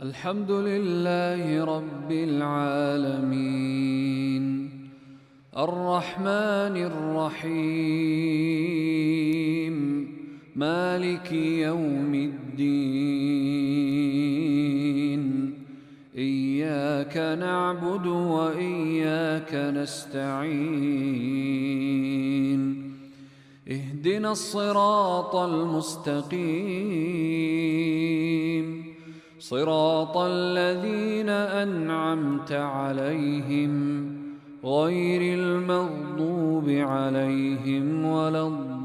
الحمد لله رب العالمين الرحمن الرحيم مالك يوم الدين إياك نعبد وإياك نستعين اهدنا الصراط المستقيم صراط الذين أنعمت عليهم غير المغضوب عليهم ولا الضالين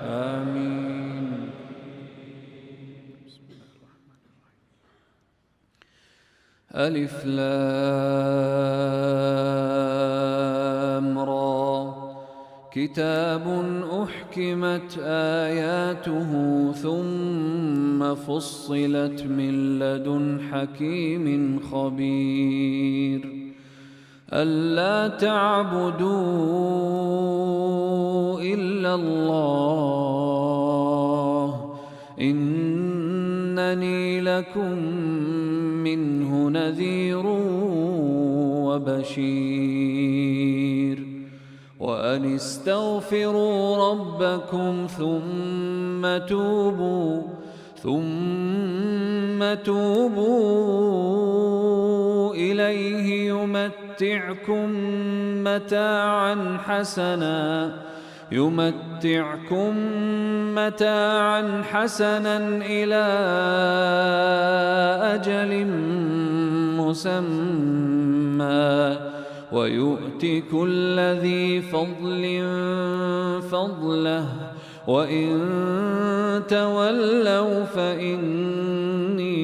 آمين. ألف لام را كتاب أحكمت آياته ثم فصلت من لدن حكيم خبير ألا تعبدوا إلا الله إنني لكم منه نذير وبشير وأن استغفروا ربكم ثم توبوا إليه يمتعكم متاعا حسنا إلى أجل مسمى ويؤت كل ذي فضل فضله وإن تولوا فإني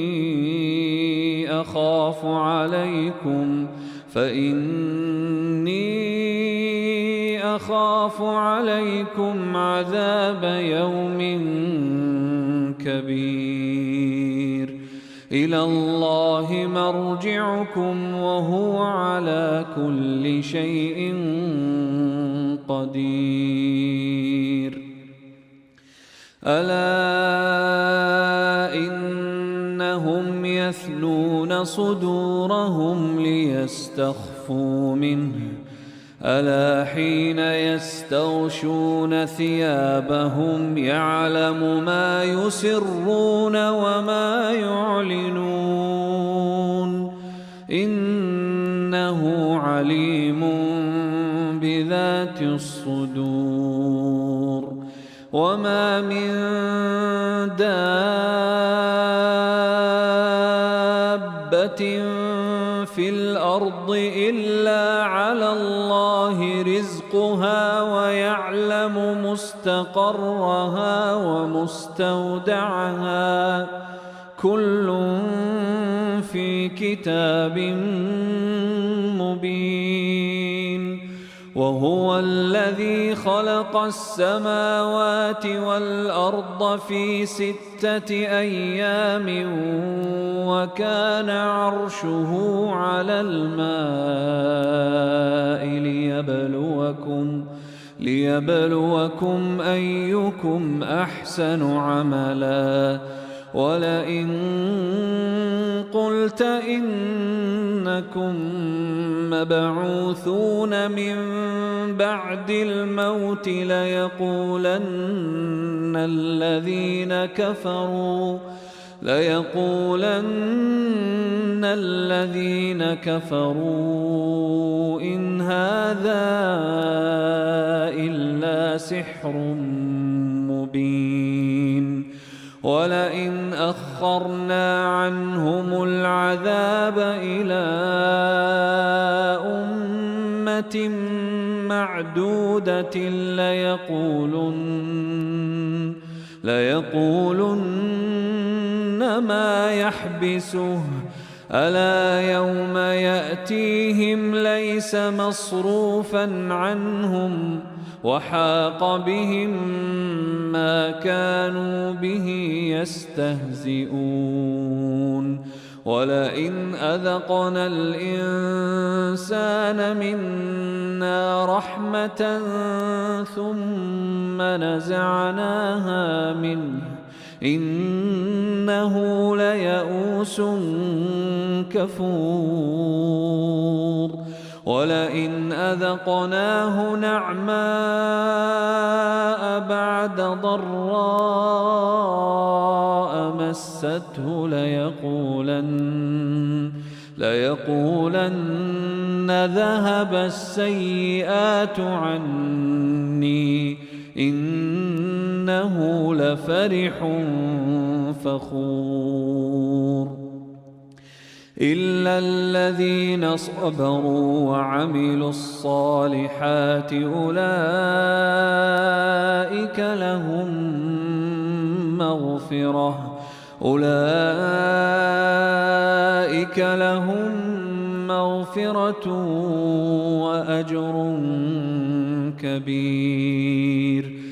أخاف عليكم عذاب يوم كبير إلى الله مرجعكم وهو على كل شيء قدير ألا إنهم يثنون صدورهم ليستخفوا منه ألا حين يستغشون ثيابهم يعلم ما يسرون وما يعلنون إنه عليم بذات الصدور وما من دابة في الأرض إلا على الله رزقها ويعلم مستقرها ومستودعها كل في كتاب مبين وهو الذي خلق السماوات والأرض في 6 أيام وكان عرشه على الماء ليبلوكم أيكم أحسن عملا ولئن قلت إنكم مبعوثون من بعد الموت ليقولن الذين كفروا إن هذا إلا سحر مبين ولئن أخرنا عنهم العذاب إلى أمة معدودة ليقولن ما يحبسه ألا يوم يأتيهم ليس مصروفا عنهم وحاق بهم ما كانوا به يستهزئون ولئن أذقنا الإنسان منا منا رحمة ثم نزعناها منه إنه ليئوس كفور ولئن أذقناه نعماء بعد ضراء مسته ليقولن ذهب السيئات عني إنه لفرح فخور إلا الذين صبروا وعملوا الصالحات أولئك لهم مغفرة وأجر كبير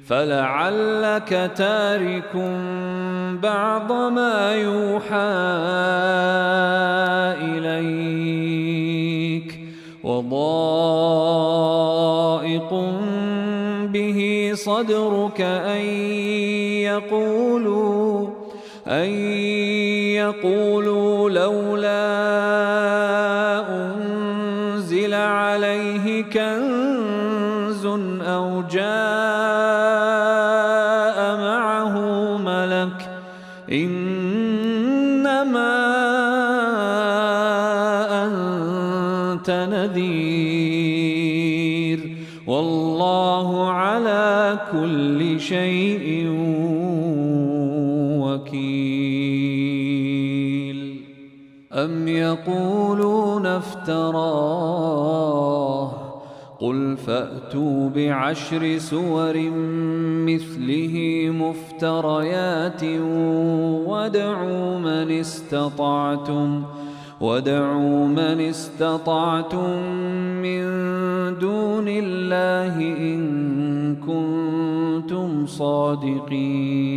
فلعلك تارك بعض ما يوحى إليك وضائق به صدرك أن يقولوا لولا أنزل عليه كنز أو جاء معه ملك إنما أنت نذير والله على كل شيء وكيل أم يقولون افتراه قل فأتوا بعشر سور مثله مفتريات وادعوا من استطعتم من دون الله إن كنتم صادقين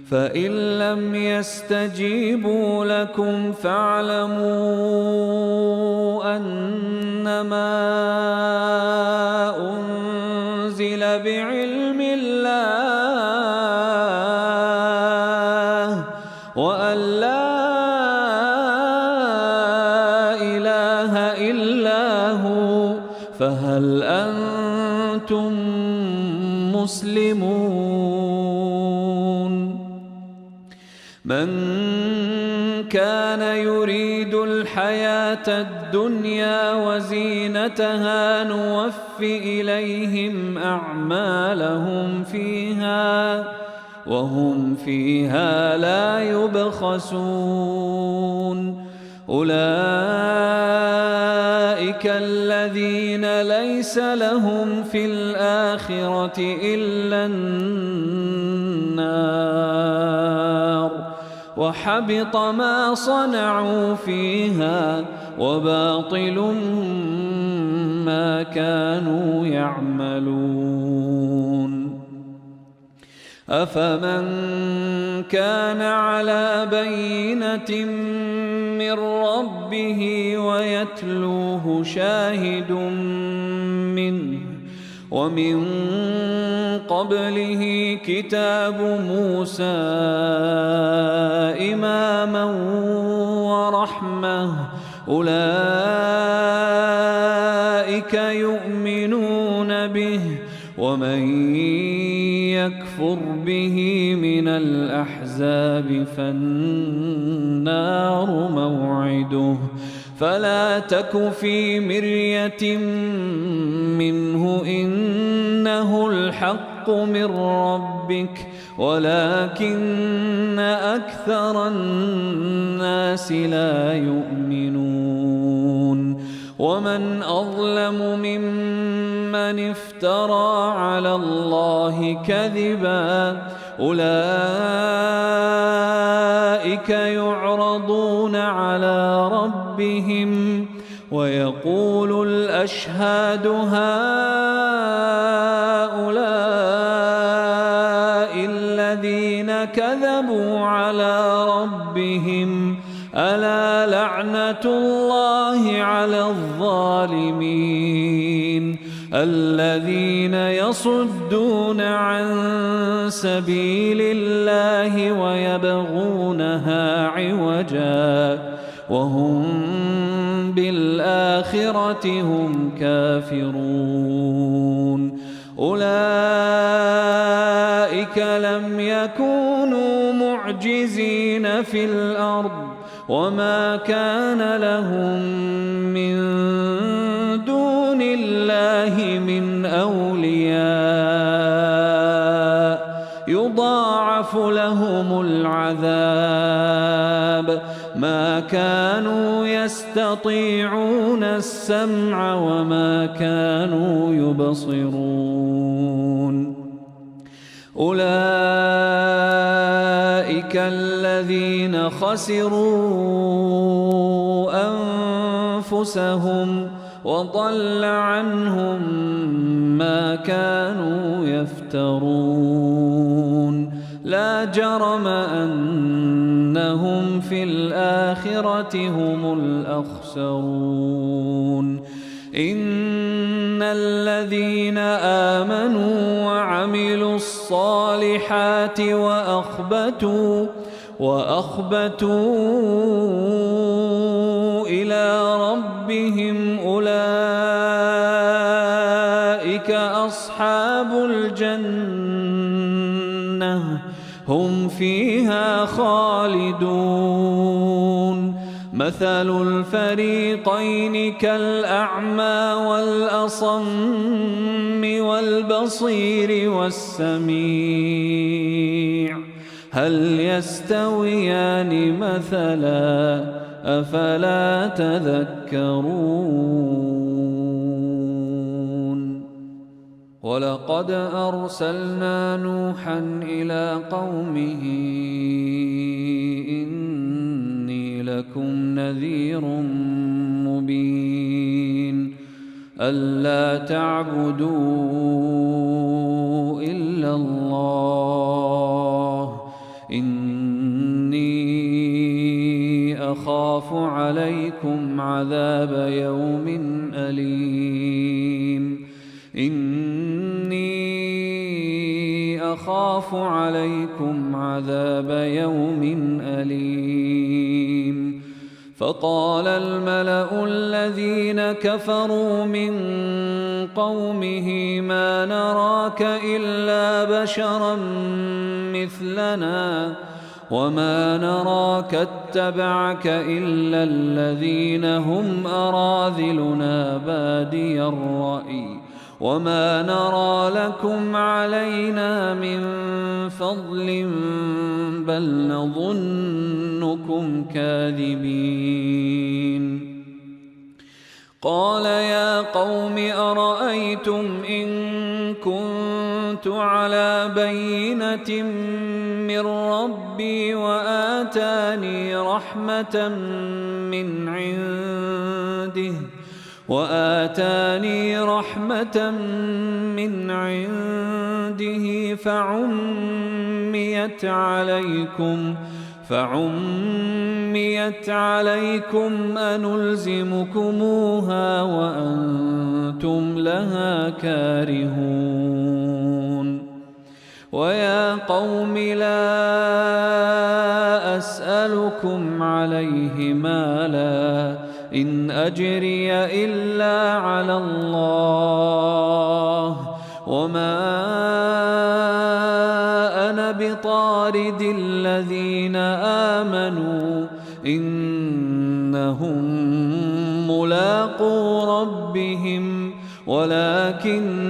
فإن لم يستجيبوا لكم فاعلموا أنما أنزل بعلم الله وأن لا إله إلا هو فهل أنتم مسلمون من كان يريد الحياة الدنيا وزينتها نوف إليهم أعمالهم فيها وهم فيها لا يبخسون أولئك الذين ليس لهم في الآخرة إلا النار وحبط ما صنعوا فيها وباطل ما كانوا يعملون أفمن كان على بينة من ربه ويتلوه شاهد منه ومن قبله كتاب موسى إماما ورحمة أولئك يؤمنون به ومن يكفر به من الأحزاب فالنار موعده فلا تك في مرية منه إنه الحق من ربك ولكن أكثر الناس لا يؤمنون ومن أظلم ممن افترى على الله كذبا أولئك يعرضون على ربهم ويقول الأشهاد هؤلاء الذين كذبوا على ربهم ألا لعنة الله على الظالمين الظالمين الذين يصدون عن سبيل الله ويبغونها عوجا وهم بالآخرة هم كافرون أولئك لم يكونوا معجزين في الأرض وما كان لهم من دون الله من أولياء يضاعف لهم العذاب ما كانوا يستطيعون السمع وما كانوا يبصرون أولئك الذين خسروا أنفسهم وضل عنهم ما كانوا يفترون لا جرم أنهم في الآخرة هم الأخسرون إن الذين آمنوا وعملوا الصالحات وأخبتوا إلى ربهم أولئك أصحاب الجنة هم فيها خالدون مثل الفريقين كالأعمى والأصم والبصير والسميع هل يستويان مثلا أفلا تذكرون ولقد أرسلنا نوحا إلى قومه إني لكم نذير مبين ألا تعبدوا إلا الله إني أخاف عليكم عذاب يوم أليم إني أخاف عليكم عذاب يوم أليم فقال الملأ الذين كفروا من قومه ما نراك إلا بشرا مثلنا وما نراك اتبعك إلا الذين هم أراذلنا بادي الرأي وما نرى لكم علينا من فضل بل نظنكم كاذبين قال يا قوم أرأيتم إن كنت على بينة من ربي وآتاني رحمة من عنده فعميت عليكم أنلزمكموها وأنتم لها كارهون ويا قوم لا أسألكم عليه مالا إن أجري إلا على الله وما أنا بطارد الذين آمنوا إنهم ملاقو ربهم ولكني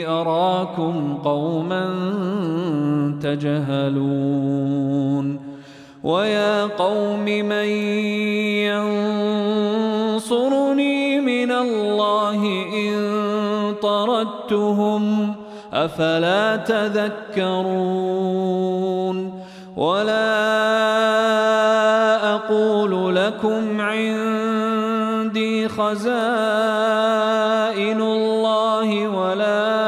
أراكم قوما تجهلون ويا قوم من ينصرني من الله إن طردتهم أفلا تذكرون ولا أقول لكم عندي خزائن الله ولا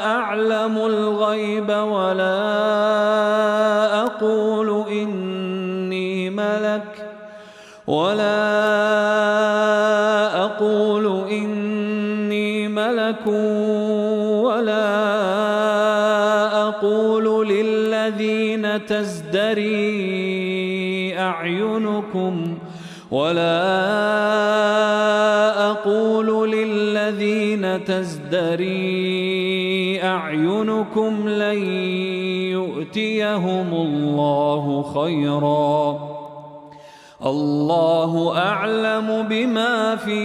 أعلم الغيب ولا أقول إني ملك ولا أقول إني ملك ولا أقول للذين تزدري أعينكم لن يؤتيهم الله خيرا الله أعلم بما في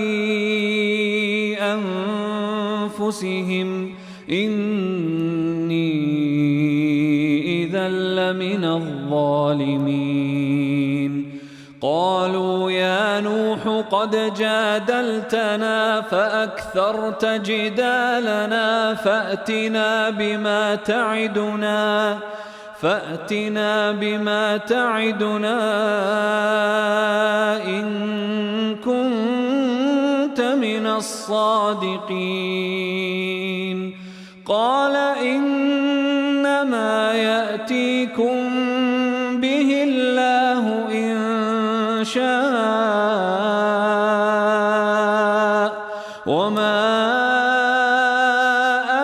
أنفسهم إني إذا لمن الظالمين قالوا يا نوح قد جادلتنا فأكثرت جدالنا فأتنا بما تعدنا إن كنت من الصادقين قال إنما يأتيكم به الله إن شاء وما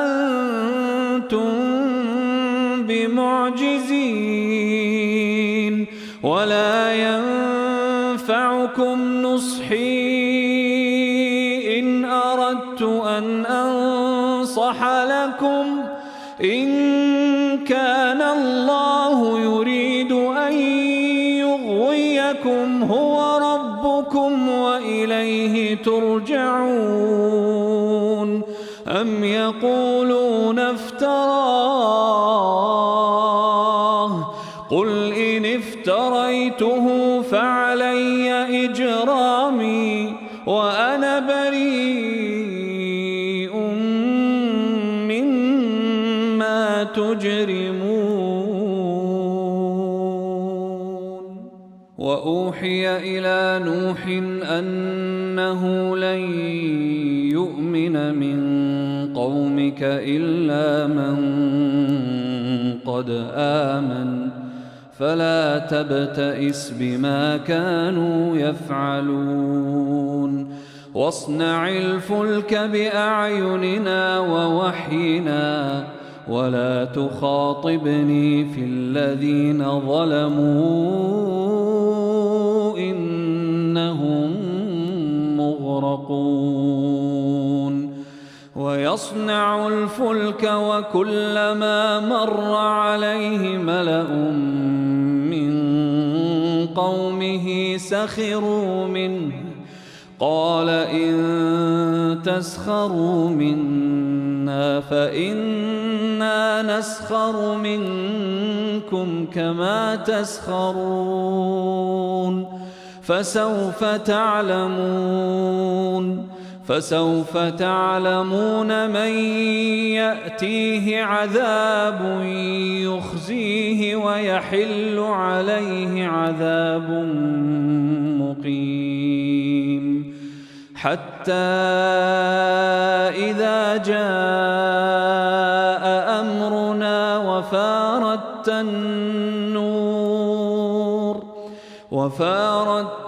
أنتم بمعجزين ولا ينفعكم نصحي إن أردت أن أنصح لكم إن كان الله يريد أن يغويكم هو ربكم وإليه ترجعون أم يقولون افتراه قل إن افتريته فعلي إجرامي وأنا بريء مما تجرمون وأوحي إلى نوح أنه لن يؤمن من قومك إلا من قد آمن فلا تبتئس بما كانوا يفعلون واصنع الفلك بأعيننا ووحينا ولا تخاطبني في الذين ظلموا إنهم مغرقون ويصنع الفلك وكلما مر عليه ملأ من قومه سخروا منه قال إن تسخروا منا فإنا نسخر منكم كما تسخرون فسوف تعلمون من يأتيه عذاب يخزيه ويحل عليه عذاب مقيم حتى إذا جاء أمرنا وفارت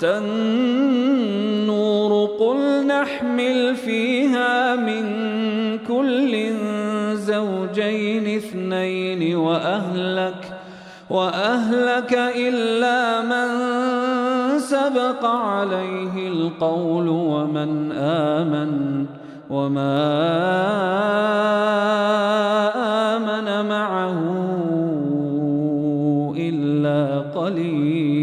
النور قل نحمل فيها من كل زوجين اثنين وأهلك إلا من سبق عليه القول ومن آمن وما آمن معه إلا قليل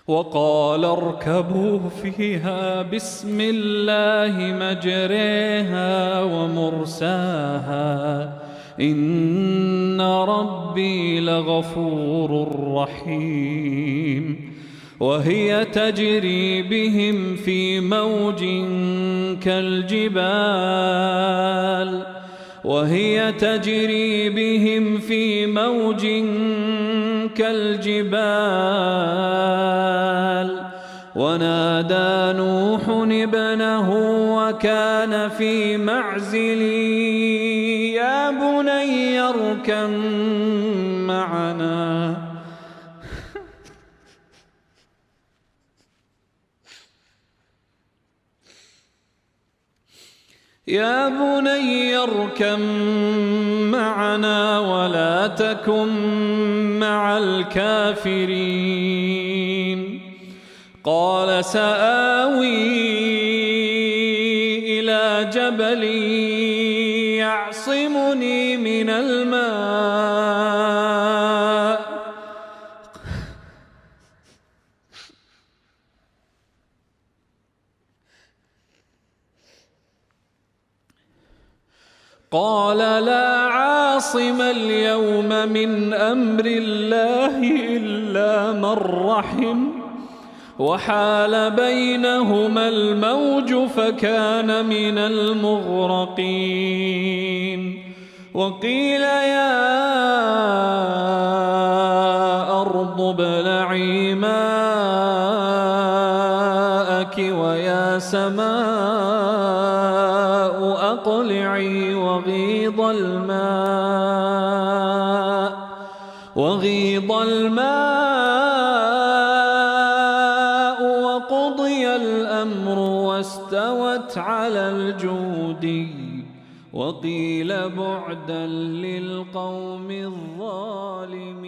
وقال اركبوا فيها بسم الله مجريها ومرساها إن ربي لغفور رحيم وهي تجري بهم في موج كالجبال ونادى نوح ابنه وكان في معزل يا بني اركب معنا يا بني اركب معنا ولا تكن مع الكافرين قال سآوي إلى جبل يعصمني من الماء قال لا عاصم اليوم من أمر الله إلا من رحم وحال بينهما الموج فكان من المغرقين وقيل يا أرض ابلعي ماءك ويا سماء أقلعي وغيض الماء وقضي الأمر واستوت على الجودي وقيل بعدا للقوم الظالمين.